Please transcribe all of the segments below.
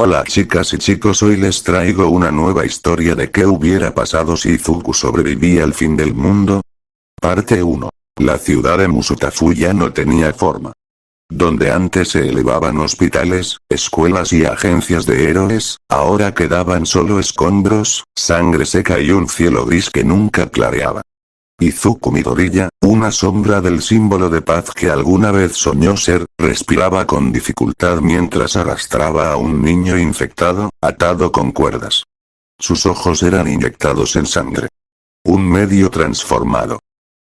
Hola chicas y chicos, hoy les traigo una nueva historia de qué hubiera pasado si Izuku sobrevivía al fin del mundo. Parte 1. La ciudad de Musutafu ya no tenía forma. Donde antes se elevaban hospitales, escuelas y agencias de héroes, ahora quedaban solo escombros, sangre seca y un cielo gris que nunca clareaba. Izuku Midoriya, una sombra del símbolo de paz que alguna vez soñó ser, respiraba con dificultad mientras arrastraba a un niño infectado, atado con cuerdas. Sus ojos eran inyectados en sangre. Un medio transformado.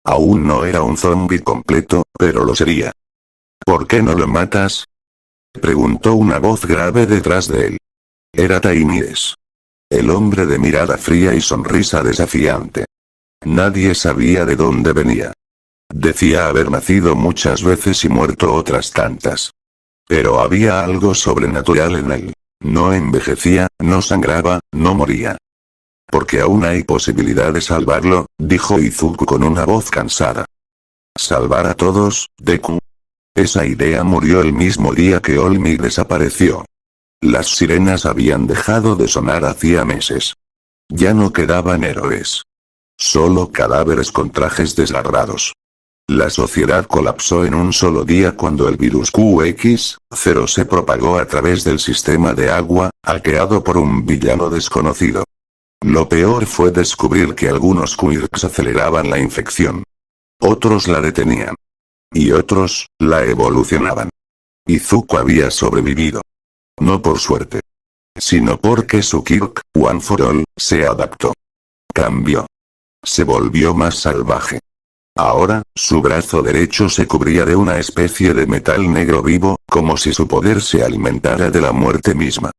Aún no era un zombi completo, pero lo sería. ¿Por qué no lo matas?, preguntó una voz grave detrás de él. Era Tainides. El hombre de mirada fría y sonrisa desafiante. Nadie sabía de dónde venía. Decía haber nacido muchas veces y muerto otras tantas. Pero había algo sobrenatural en él. No envejecía, no sangraba, no moría. Porque aún hay posibilidad de salvarlo, dijo Izuku con una voz cansada. ¿Salvar a todos, Deku? Esa idea murió el mismo día que Olmi desapareció. Las sirenas habían dejado de sonar hacía meses. Ya no quedaban héroes. Solo cadáveres con trajes desgarrados. La sociedad colapsó en un solo día cuando el virus QX0 se propagó a través del sistema de agua, hackeado por un villano desconocido. Lo peor fue descubrir que algunos quirks aceleraban la infección. Otros la detenían. Y otros, la evolucionaban. Izuku había sobrevivido. No por suerte. Sino porque su quirk, One for All, se adaptó. Cambió. Se volvió más salvaje. Ahora, su brazo derecho se cubría de una especie de metal negro vivo, como si su poder se alimentara de la muerte misma.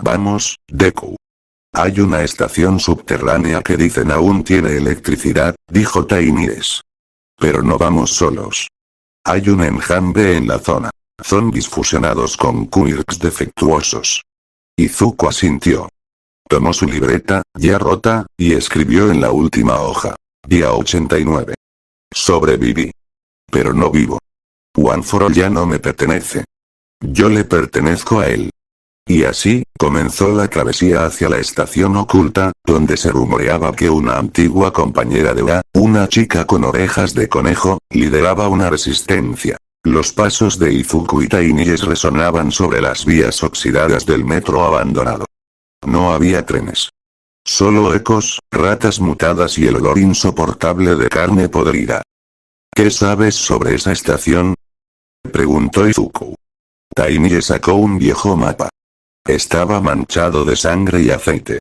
Vamos, Deku. Hay una estación subterránea que dicen aún tiene electricidad, dijo Tainides. Pero no vamos solos. Hay un enjambre en la zona. Zombis fusionados con quirks defectuosos. Izuku asintió. Tomó su libreta, ya rota, y escribió en la última hoja. Día 89. Sobreviví. Pero no vivo. One for All ya no me pertenece. Yo le pertenezco a él. Y así, comenzó la travesía hacia la estación oculta, donde se rumoreaba que una antigua compañera de Wa, una chica con orejas de conejo, lideraba una resistencia. Los pasos de Izuku y Tainides resonaban sobre las vías oxidadas del metro abandonado. No había trenes. Solo ecos, ratas mutadas y el olor insoportable de carne podrida. ¿Qué sabes sobre esa estación?, preguntó Izuku. Tainides sacó un viejo mapa. Estaba manchado de sangre y aceite.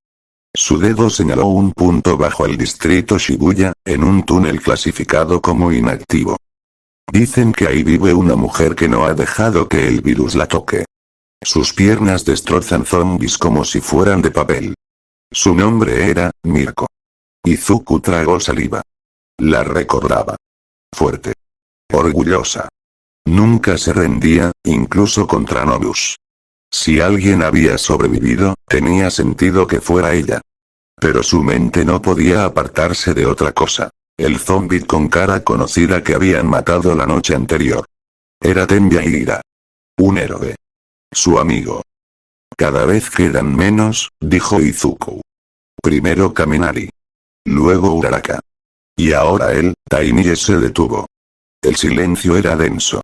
Su dedo señaló un punto bajo el distrito Shibuya, en un túnel clasificado como inactivo. Dicen que ahí vive una mujer que no ha dejado que el virus la toque. Sus piernas destrozan zombis como si fueran de papel. Su nombre era, Mirko. Izuku tragó saliva. La recordaba. Fuerte. Orgullosa. Nunca se rendía, incluso contra Nobus. Si alguien había sobrevivido, tenía sentido que fuera ella. Pero su mente no podía apartarse de otra cosa. El zombi con cara conocida que habían matado la noche anterior. Era Tenbia Ira. Un héroe. Su amigo. Cada vez quedan menos, dijo Izuku. Primero Kaminari. Luego Uraraka. Y ahora él, Tainides se detuvo. El silencio era denso.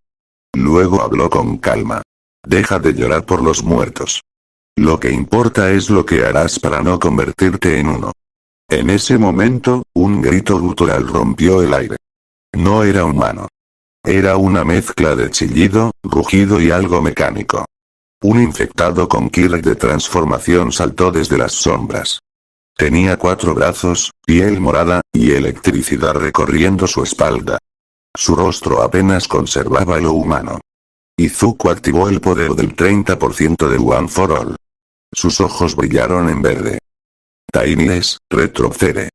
Luego habló con calma. Deja de llorar por los muertos. Lo que importa es lo que harás para no convertirte en uno. En ese momento, un grito gutural rompió el aire. No era humano. Era una mezcla de chillido, rugido y algo mecánico. Un infectado con quirk de transformación saltó desde las sombras. Tenía 4 brazos, piel morada, y electricidad recorriendo su espalda. Su rostro apenas conservaba lo humano. Izuku activó el poder del 30% de One for All. Sus ojos brillaron en verde. Tainides, retrocede.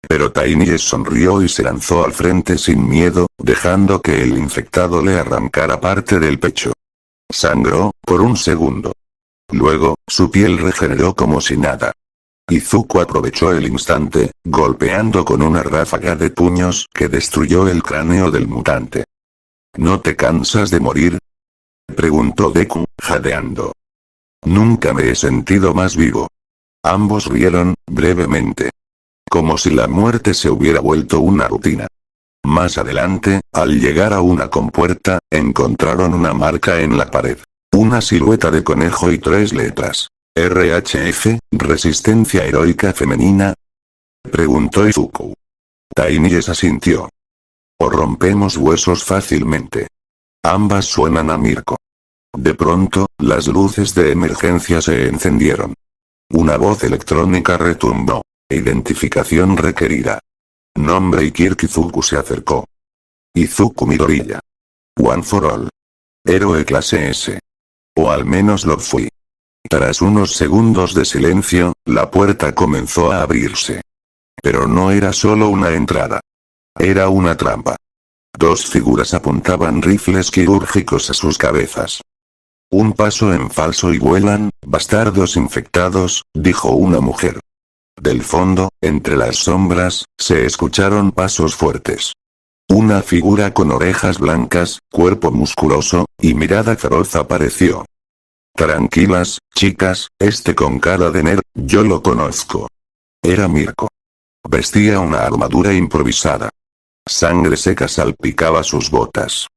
Pero Tainides sonrió y se lanzó al frente sin miedo, dejando que el infectado le arrancara parte del pecho. Sangró, por un segundo. Luego, su piel regeneró como si nada. Izuku aprovechó el instante, golpeando con una ráfaga de puños que destruyó el cráneo del mutante. ¿No te cansas de morir?, preguntó Deku, jadeando. Nunca me he sentido más vivo. Ambos rieron, brevemente. Como si la muerte se hubiera vuelto una rutina. Más adelante, al llegar a una compuerta, encontraron una marca en la pared. Una silueta de conejo y 3 letras. RHF, Resistencia Heroica Femenina. Preguntó Izuku. Tainíes asintió. O rompemos huesos fácilmente. Ambas suenan a Mirko. De pronto, las luces de emergencia se encendieron. Una voz electrónica retumbó. Identificación requerida. Nombre y Kirk. Izuku se acercó. Izuku Midoriya. One for all. Héroe clase S. O al menos lo fui. Tras unos segundos de silencio, la puerta comenzó a abrirse. Pero no era solo una entrada. Era una trampa. 2 figuras apuntaban rifles quirúrgicos a sus cabezas. Un paso en falso y vuelan, bastardos infectados, dijo una mujer. Del fondo, entre las sombras, se escucharon pasos fuertes. Una figura con orejas blancas, cuerpo musculoso, y mirada feroz apareció. Tranquilas, chicas, con cara de nerd, yo lo conozco. Era Mirko. Vestía una armadura improvisada. Sangre seca salpicaba sus botas.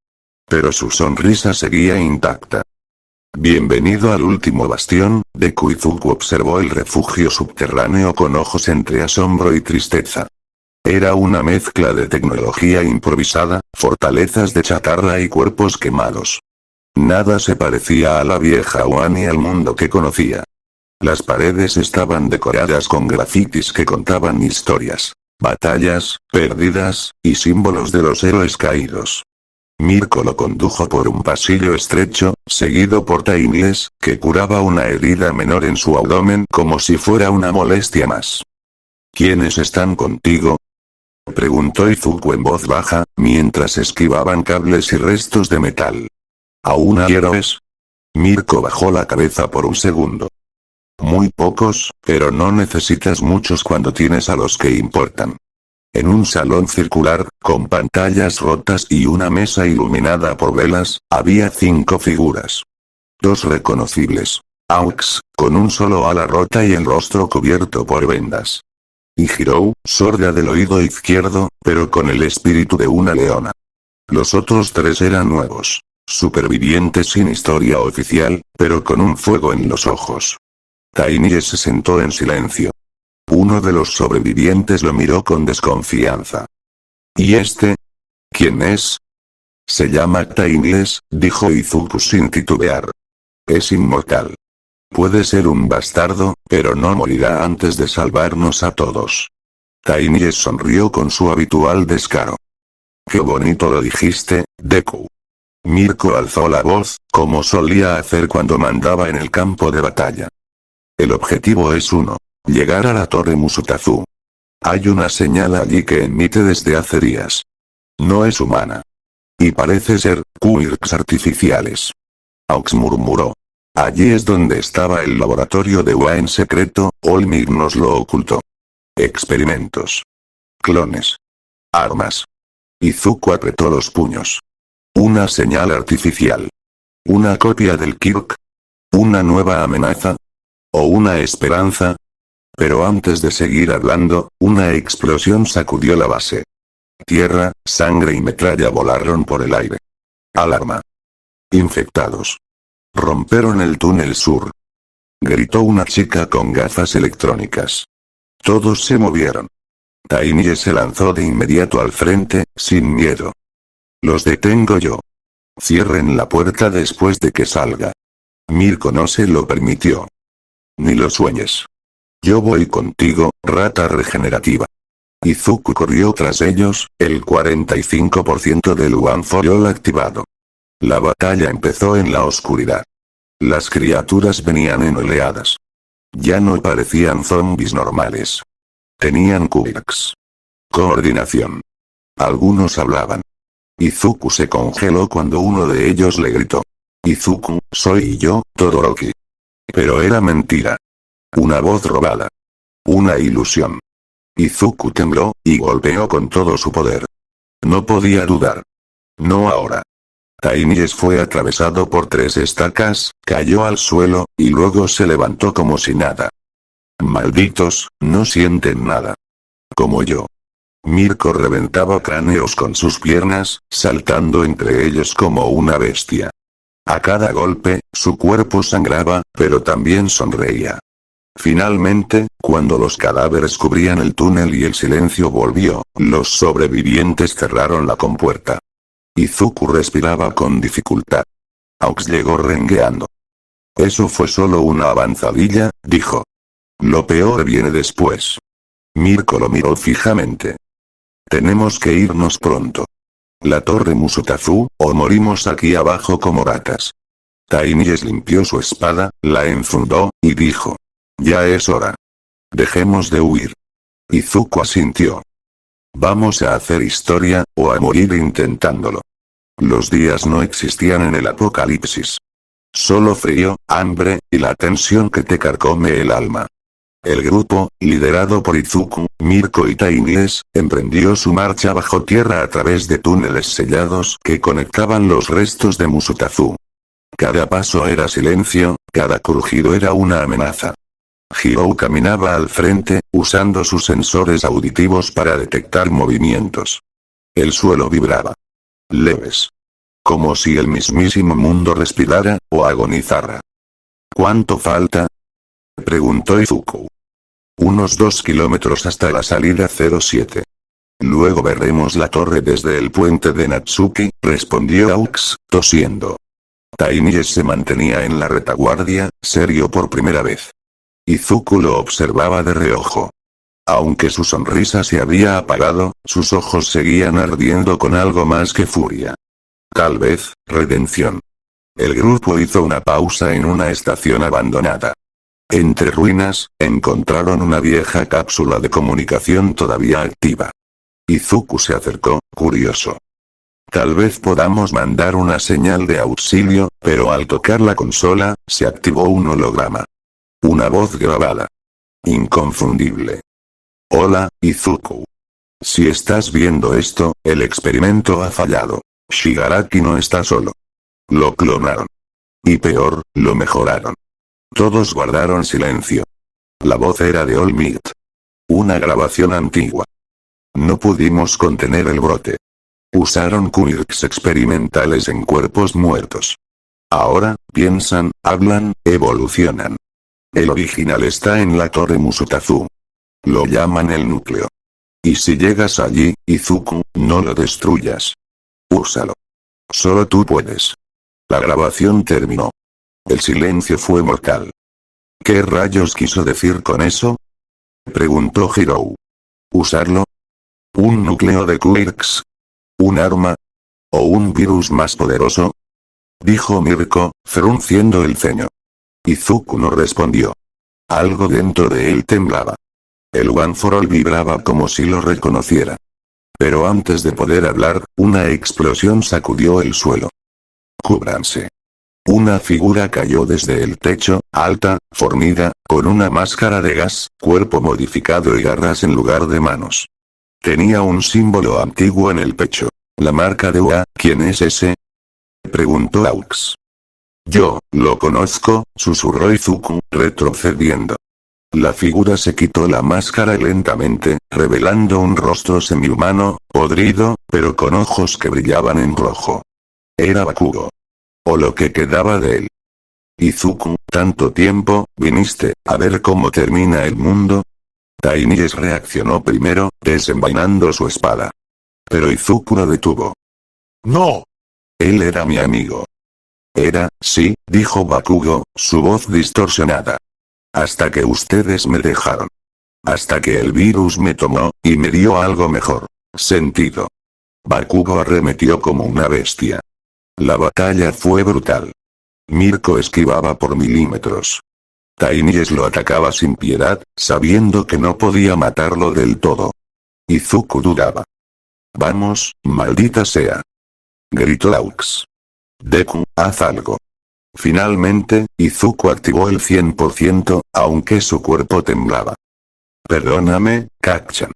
Pero su sonrisa seguía intacta. Bienvenido al último bastión, Deku. Izuku observó el refugio subterráneo con ojos entre asombro y tristeza. Era una mezcla de tecnología improvisada, fortalezas de chatarra y cuerpos quemados. Nada se parecía a la vieja Wano ni al mundo que conocía. Las paredes estaban decoradas con grafitis que contaban historias, batallas, perdidas, y símbolos de los héroes caídos. Mirko lo condujo por un pasillo estrecho, seguido por Tainíes, que curaba una herida menor en su abdomen como si fuera una molestia más. ¿Quiénes están contigo?, preguntó Izuku en voz baja, mientras esquivaban cables y restos de metal. ¿Aún hay héroes? Mirko bajó la cabeza por un segundo. Muy pocos, pero no necesitas muchos cuando tienes a los que importan. En un salón circular, con pantallas rotas y una mesa iluminada por velas, había 5 figuras. 2 reconocibles. Aux, con un solo ala rota y el rostro cubierto por vendas. Y Hirou, sorda del oído izquierdo, pero con el espíritu de una leona. Los otros 3 eran nuevos. Supervivientes sin historia oficial, pero con un fuego en los ojos. Tainíes se sentó en silencio. Uno de los sobrevivientes lo miró con desconfianza. ¿Y este? ¿Quién es? Se llama Tainíes, dijo Izuku sin titubear. Es inmortal. Puede ser un bastardo, pero no morirá antes de salvarnos a todos. Tainíes sonrió con su habitual descaro. Qué bonito lo dijiste, Deku. Mirko alzó la voz, como solía hacer cuando mandaba en el campo de batalla. El objetivo es uno. Llegar a la torre Musutafu. Hay una señal allí que emite desde hace días. No es humana. Y parece ser quirks artificiales. Aux murmuró. Allí es donde estaba el laboratorio de Wa en secreto, Olmir nos lo ocultó. Experimentos. Clones. Armas. Izuku apretó los puños. Una señal artificial. Una copia del Kirk. Una nueva amenaza. ¿O una esperanza? Pero antes de seguir hablando, una explosión sacudió la base. Tierra, sangre y metralla volaron por el aire. Alarma. Infectados. Romperon el túnel sur. Gritó una chica con gafas electrónicas. Todos se movieron. Tainíes se lanzó de inmediato al frente, sin miedo. Los detengo yo. Cierren la puerta después de que salga. Mirko no se lo permitió. Ni lo sueñes. Yo voy contigo, rata regenerativa. Izuku corrió tras ellos, el 45% del One for All activado. La batalla empezó en la oscuridad. Las criaturas venían en oleadas. Ya no parecían zombies normales. Tenían quirks. Coordinación. Algunos hablaban. Izuku se congeló cuando uno de ellos le gritó. Izuku, soy yo, Todoroki. Pero era mentira. Una voz robada. Una ilusión. Izuku tembló, y golpeó con todo su poder. No podía dudar. No ahora. Tinies fue atravesado por 3 estacas, cayó al suelo, y luego se levantó como si nada. Malditos, no sienten nada. Como yo. Mirko reventaba cráneos con sus piernas, saltando entre ellos como una bestia. A cada golpe, su cuerpo sangraba, pero también sonreía. Finalmente, cuando los cadáveres cubrían el túnel y el silencio volvió, los sobrevivientes cerraron la compuerta. Izuku respiraba con dificultad. Aux llegó rengueando. Eso fue solo una avanzadilla, dijo. Lo peor viene después. Mirko lo miró fijamente. Tenemos que irnos pronto. La torre Musutafu, o morimos aquí abajo como ratas. Tinies limpió su espada, la enfundó, y dijo. Ya es hora. Dejemos de huir. Izuku asintió. Vamos a hacer historia, o a morir intentándolo. Los días no existían en el apocalipsis. Solo frío, hambre, y la tensión que te carcome el alma. El grupo, liderado por Izuku, Mirko y Tinies, emprendió su marcha bajo tierra a través de túneles sellados que conectaban los restos de Musutafu. Cada paso era silencio, cada crujido era una amenaza. Hirou caminaba al frente, usando sus sensores auditivos para detectar movimientos. El suelo vibraba. Leves. Como si el mismísimo mundo respirara, o agonizara. ¿Cuánto falta? Preguntó Izuku. Unos 2 kilómetros hasta la salida 07. Luego veremos la torre desde el puente de Natsuki, respondió Aux, tosiendo. Tinies se mantenía en la retaguardia, serio por primera vez. Izuku lo observaba de reojo. Aunque su sonrisa se había apagado, sus ojos seguían ardiendo con algo más que furia. Tal vez, redención. El grupo hizo una pausa en una estación abandonada. Entre ruinas, encontraron una vieja cápsula de comunicación todavía activa. Izuku se acercó, curioso. Tal vez podamos mandar una señal de auxilio, pero al tocar la consola, se activó un holograma. Una voz grabada. Inconfundible. Hola, Izuku. Si estás viendo esto, el experimento ha fallado. Shigaraki no está solo. Lo clonaron. Y peor, lo mejoraron. Todos guardaron silencio. La voz era de All Might. Una grabación antigua. No pudimos contener el brote. Usaron quirks experimentales en cuerpos muertos. Ahora, piensan, hablan, evolucionan. El original está en la torre Musutafu. Lo llaman el núcleo. Y si llegas allí, Izuku, no lo destruyas. Úsalo. Solo tú puedes. La grabación terminó. El silencio fue mortal. ¿Qué rayos quiso decir con eso? Preguntó Hirou. ¿Usarlo? ¿Un núcleo de quirks? ¿Un arma? ¿O un virus más poderoso? Dijo Mirko, frunciendo el ceño. Izuku no respondió. Algo dentro de él temblaba. El One for All vibraba como si lo reconociera. Pero antes de poder hablar, una explosión sacudió el suelo. Cúbranse. Una figura cayó desde el techo, alta, fornida, con una máscara de gas, cuerpo modificado y garras en lugar de manos. Tenía un símbolo antiguo en el pecho. La marca de UA. ¿Quién es ese? Preguntó Aux. Yo, lo conozco, susurró Izuku, retrocediendo. La figura se quitó la máscara lentamente, revelando un rostro semihumano, podrido, pero con ojos que brillaban en rojo. Era Bakugo. O lo que quedaba de él. Izuku, tanto tiempo, ¿viniste a ver cómo termina el mundo? Tinies reaccionó primero, desenvainando su espada. Pero Izuku lo detuvo. ¡No! Él era mi amigo. Era, sí, dijo Bakugo, su voz distorsionada. Hasta que ustedes me dejaron. Hasta que el virus me tomó, y me dio algo mejor. Sentido. Bakugo arremetió como una bestia. La batalla fue brutal. Mirko esquivaba por milímetros. Tinies lo atacaba sin piedad, sabiendo que no podía matarlo del todo. Izuku dudaba. Vamos, maldita sea. Gritó Aux. Deku, haz algo. Finalmente, Izuku activó el 100%, aunque su cuerpo temblaba. Perdóname, Kacchan.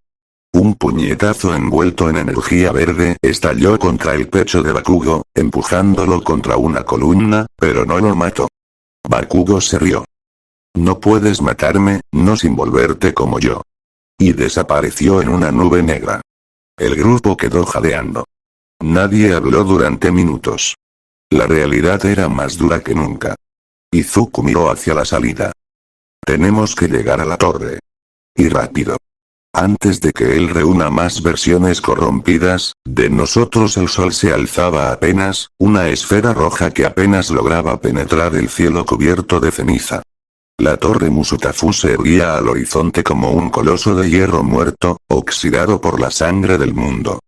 Un puñetazo envuelto en energía verde estalló contra el pecho de Bakugo, empujándolo contra una columna, pero no lo mató. Bakugo se rió. No puedes matarme, no sin volverte como yo. Y desapareció en una nube negra. El grupo quedó jadeando. Nadie habló durante minutos. La realidad era más dura que nunca. Izuku miró hacia la salida. Tenemos que llegar a la torre. Y rápido. Antes de que él reúna más versiones corrompidas, de nosotros el sol se alzaba apenas, una esfera roja que apenas lograba penetrar el cielo cubierto de ceniza. La torre Musutafu se erguía al horizonte como un coloso de hierro muerto, oxidado por la sangre del mundo.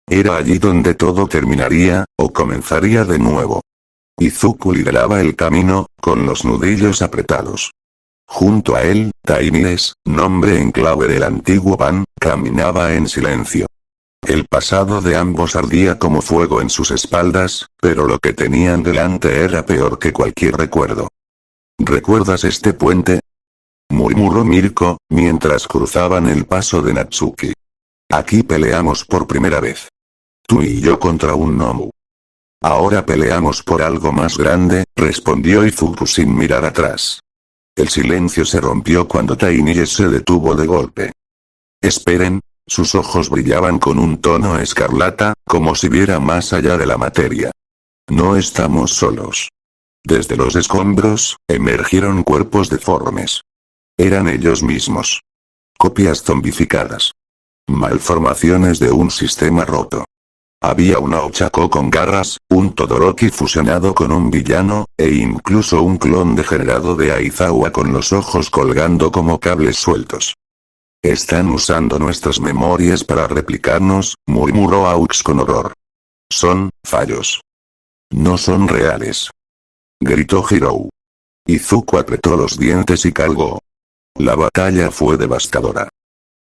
Era allí donde todo terminaría, o comenzaría de nuevo. Izuku lideraba el camino, con los nudillos apretados. Junto a él, Taimies, nombre en clave del antiguo Pan, caminaba en silencio. El pasado de ambos ardía como fuego en sus espaldas, pero lo que tenían delante era peor que cualquier recuerdo. ¿Recuerdas este puente? Murmuró Mirko, mientras cruzaban el paso de Natsuki. Aquí peleamos por primera vez. Tú y yo contra un Nomu. Ahora peleamos por algo más grande, respondió Izuku sin mirar atrás. El silencio se rompió cuando Tainie se detuvo de golpe. Esperen, sus ojos brillaban con un tono escarlata, como si viera más allá de la materia. No estamos solos. Desde los escombros, emergieron cuerpos deformes. Eran ellos mismos. Copias zombificadas. Malformaciones de un sistema roto. Había una Ochako con garras, un Todoroki fusionado con un villano, e incluso un clon degenerado de Aizawa con los ojos colgando como cables sueltos. Están usando nuestras memorias para replicarnos, murmuró Aux con horror. Son fallos. No son reales. Gritó Hirou. Izuku apretó los dientes y calgó. La batalla fue devastadora.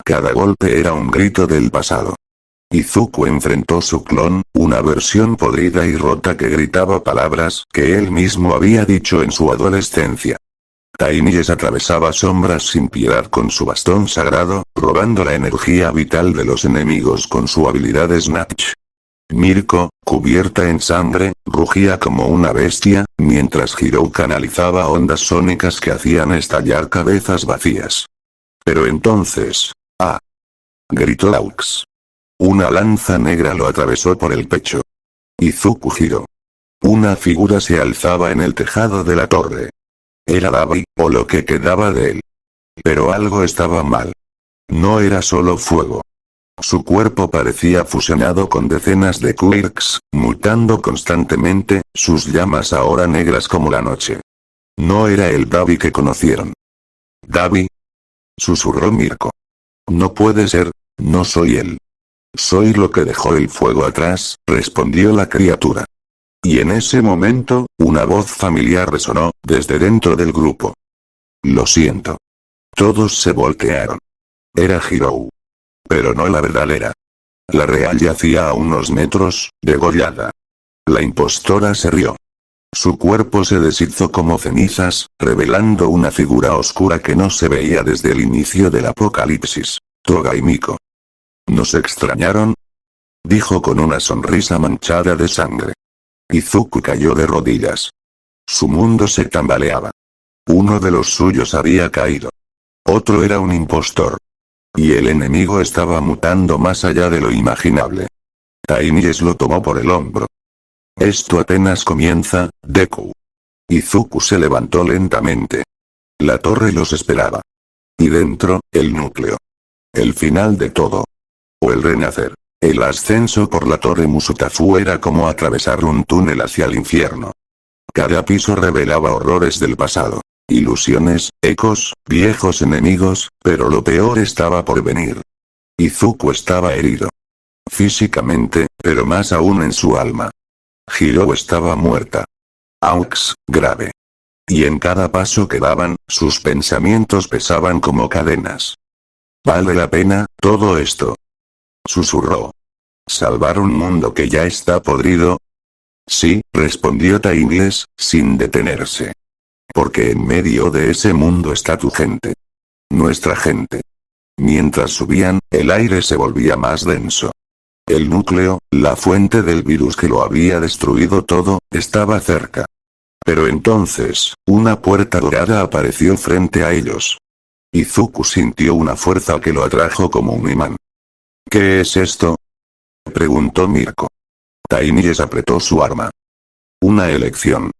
Cada golpe era un grito del pasado. Izuku enfrentó su clon, una versión podrida y rota que gritaba palabras que él mismo había dicho en su adolescencia. Taimies atravesaba sombras sin piedad con su bastón sagrado, robando la energía vital de los enemigos con su habilidad Snatch. Mirko, cubierta en sangre, rugía como una bestia, mientras Hirou canalizaba ondas sónicas que hacían estallar cabezas vacías. Pero entonces... ¡ah! Gritó Aux. Una lanza negra lo atravesó por el pecho. Izuku giró. Una figura se alzaba en el tejado de la torre. Era Dabi, o lo que quedaba de él. Pero algo estaba mal. No era solo fuego. Su cuerpo parecía fusionado con decenas de quirks, mutando constantemente, sus llamas ahora negras como la noche. No era el Dabi que conocieron. ¿Dabi? Susurró Mirko. No puede ser, no soy él. Soy lo que dejó el fuego atrás, respondió la criatura. Y en ese momento, una voz familiar resonó, desde dentro del grupo. Lo siento. Todos se voltearon. Era Hirou. Pero no la verdadera. La real yacía a unos metros, degollada. La impostora se rió. Su cuerpo se deshizo como cenizas, revelando una figura oscura que no se veía desde el inicio del apocalipsis. Toga y Miko. ¿Nos extrañaron? Dijo con una sonrisa manchada de sangre. Izuku cayó de rodillas. Su mundo se tambaleaba. Uno de los suyos había caído. Otro era un impostor. Y el enemigo estaba mutando más allá de lo imaginable. Taimies lo tomó por el hombro. Esto apenas comienza, Deku. Izuku se levantó lentamente. La torre los esperaba. Y dentro, el núcleo. El final de todo. O el renacer. El ascenso por la torre Musutafu era como atravesar un túnel hacia el infierno. Cada piso revelaba horrores del pasado. Ilusiones, ecos, viejos enemigos, pero lo peor estaba por venir. Izuku estaba herido. Físicamente, pero más aún en su alma. Hirou estaba muerta. Aux, grave. Y en cada paso que daban, sus pensamientos pesaban como cadenas. ¿Vale la pena, todo esto? Susurró. ¿Salvar un mundo que ya está podrido? Sí, respondió Taimies, sin detenerse. Porque en medio de ese mundo está tu gente. Nuestra gente. Mientras subían, el aire se volvía más denso. El núcleo, la fuente del virus que lo había destruido todo, estaba cerca. Pero entonces, una puerta dorada apareció frente a ellos. Izuku sintió una fuerza que lo atrajo como un imán. ¿Qué es esto?, preguntó Mirko. Tainíes apretó su arma. Una elección.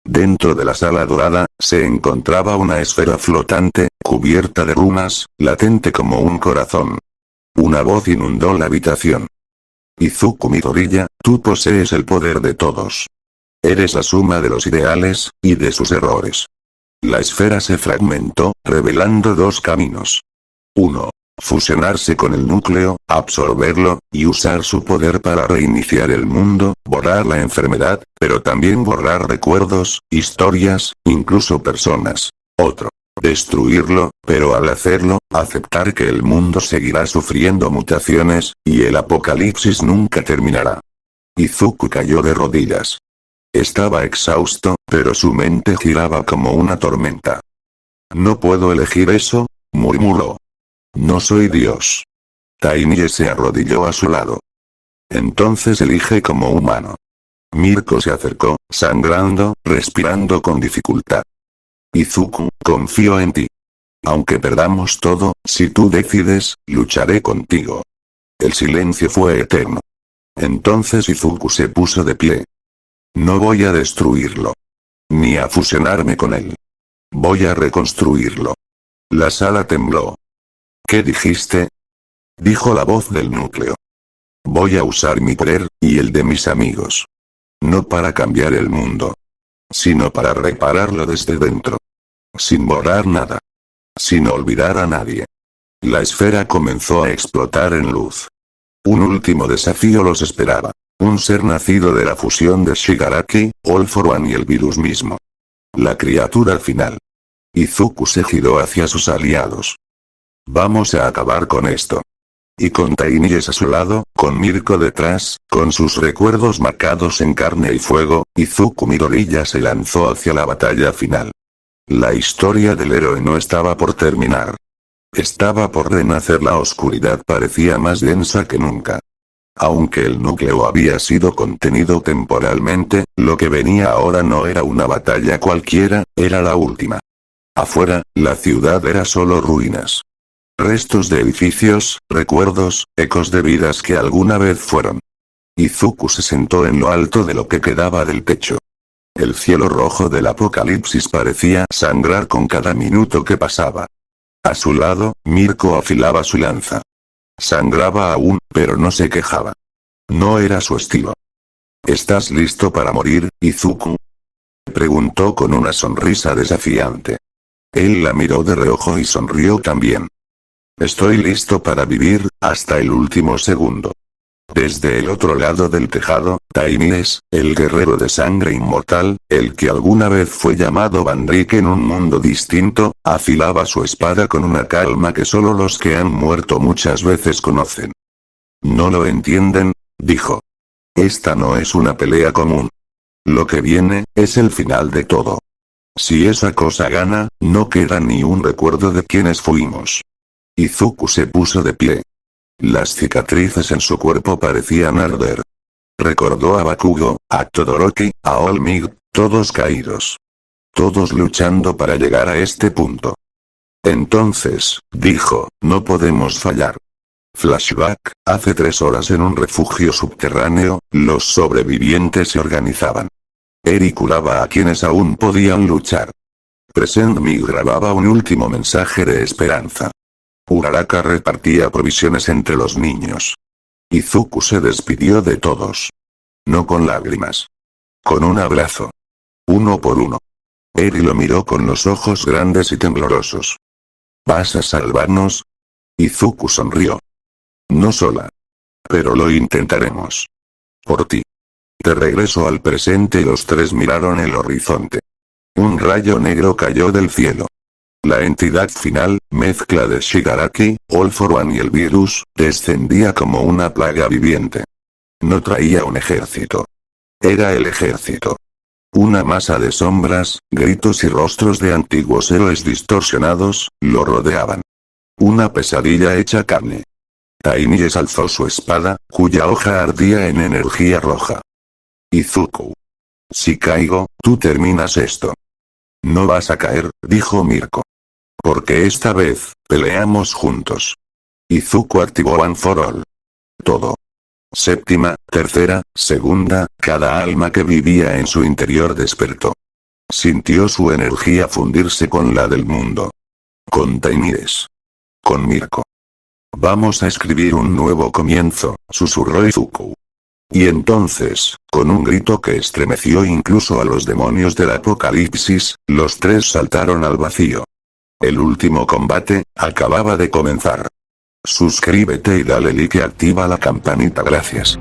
Dentro de la sala dorada, se encontraba una esfera flotante, cubierta de runas, latente como un corazón. Una voz inundó la habitación. Izuku Midoriya, tú posees el poder de todos. Eres la suma de los ideales, y de sus errores. La esfera se fragmentó, revelando dos caminos. 1. Fusionarse con el núcleo, absorberlo, y usar su poder para reiniciar el mundo, borrar la enfermedad, pero también borrar recuerdos, historias, incluso personas. Otro. Destruirlo, pero al hacerlo, aceptar que el mundo seguirá sufriendo mutaciones, y el apocalipsis nunca terminará. Izuku cayó de rodillas. Estaba exhausto, pero su mente giraba como una tormenta. No puedo elegir eso, murmuró. No soy Dios. Tainíes se arrodilló a su lado. Entonces elige como humano. Mirko se acercó, sangrando, respirando con dificultad. Izuku, confío en ti. Aunque perdamos todo, si tú decides, lucharé contigo. El silencio fue eterno. Entonces Izuku se puso de pie. No voy a destruirlo. Ni a fusionarme con él. Voy a reconstruirlo. La sala tembló. ¿Qué dijiste?, dijo la voz del núcleo. Voy a usar mi poder, y el de mis amigos. No para cambiar el mundo. Sino para repararlo desde dentro. Sin borrar nada. Sin olvidar a nadie. La esfera comenzó a explotar en luz. Un último desafío los esperaba. Un ser nacido de la fusión de Shigaraki, All for One y el virus mismo. La criatura final. Izuku se giró hacia sus aliados. Vamos a acabar con esto. Y con Tainíes a su lado, con Mirko detrás, con sus recuerdos marcados en carne y fuego, Izuku Midoriya se lanzó hacia la batalla final. La historia del héroe no estaba por terminar. Estaba por renacer. La oscuridad parecía más densa que nunca. Aunque el núcleo había sido contenido temporalmente, lo que venía ahora no era una batalla cualquiera, era la última. Afuera, la ciudad era solo ruinas. Restos de edificios, recuerdos, ecos de vidas que alguna vez fueron. Izuku se sentó en lo alto de lo que quedaba del techo. El cielo rojo del apocalipsis parecía sangrar con cada minuto que pasaba. A su lado, Mirko afilaba su lanza. Sangraba aún, pero no se quejaba. No era su estilo. ¿Estás listo para morir, Izuku?, preguntó con una sonrisa desafiante. Él la miró de reojo y sonrió también. Estoy listo para vivir, hasta el último segundo. Desde el otro lado del tejado, Tainíes, el guerrero de sangre inmortal, el que alguna vez fue llamado Bandrick en un mundo distinto, afilaba su espada con una calma que solo los que han muerto muchas veces conocen. No lo entienden, dijo. Esta no es una pelea común. Lo que viene, es el final de todo. Si esa cosa gana, no queda ni un recuerdo de quiénes fuimos. Izuku se puso de pie. Las cicatrices en su cuerpo parecían arder. Recordó a Bakugo, a Todoroki, a All Might, todos caídos. Todos luchando para llegar a este punto. Entonces, dijo, no podemos fallar. Flashback, hace 3 horas en un refugio subterráneo, los sobrevivientes se organizaban. Eri curaba a quienes aún podían luchar. Present Me grababa un último mensaje de esperanza. Uraraka repartía provisiones entre los niños. Izuku se despidió de todos. No con lágrimas. Con un abrazo. Uno por uno. Eri lo miró con los ojos grandes y temblorosos. ¿Vas a salvarnos? Izuku sonrió. No sola. Pero lo intentaremos. Por ti. De regreso al presente, los tres miraron el horizonte. Un rayo negro cayó del cielo. La entidad final, mezcla de Shigaraki, All for One y el virus, descendía como una plaga viviente. No traía un ejército. Era el ejército. Una masa de sombras, gritos y rostros de antiguos héroes distorsionados, lo rodeaban. Una pesadilla hecha carne. Tainíes alzó su espada, cuya hoja ardía en energía roja. Izuku. Si caigo, tú terminas esto. No vas a caer, dijo Mirko. Porque esta vez, peleamos juntos. Izuku activó One for All. Todo. Séptima, tercera, segunda, cada alma que vivía en su interior despertó. Sintió su energía fundirse con la del mundo. Con Tainíes. Con Mirko. Vamos a escribir un nuevo comienzo, susurró Izuku. Y entonces, con un grito que estremeció incluso a los demonios del apocalipsis, los tres saltaron al vacío. El último combate, acababa de comenzar. Suscríbete y dale like y activa la campanita, gracias.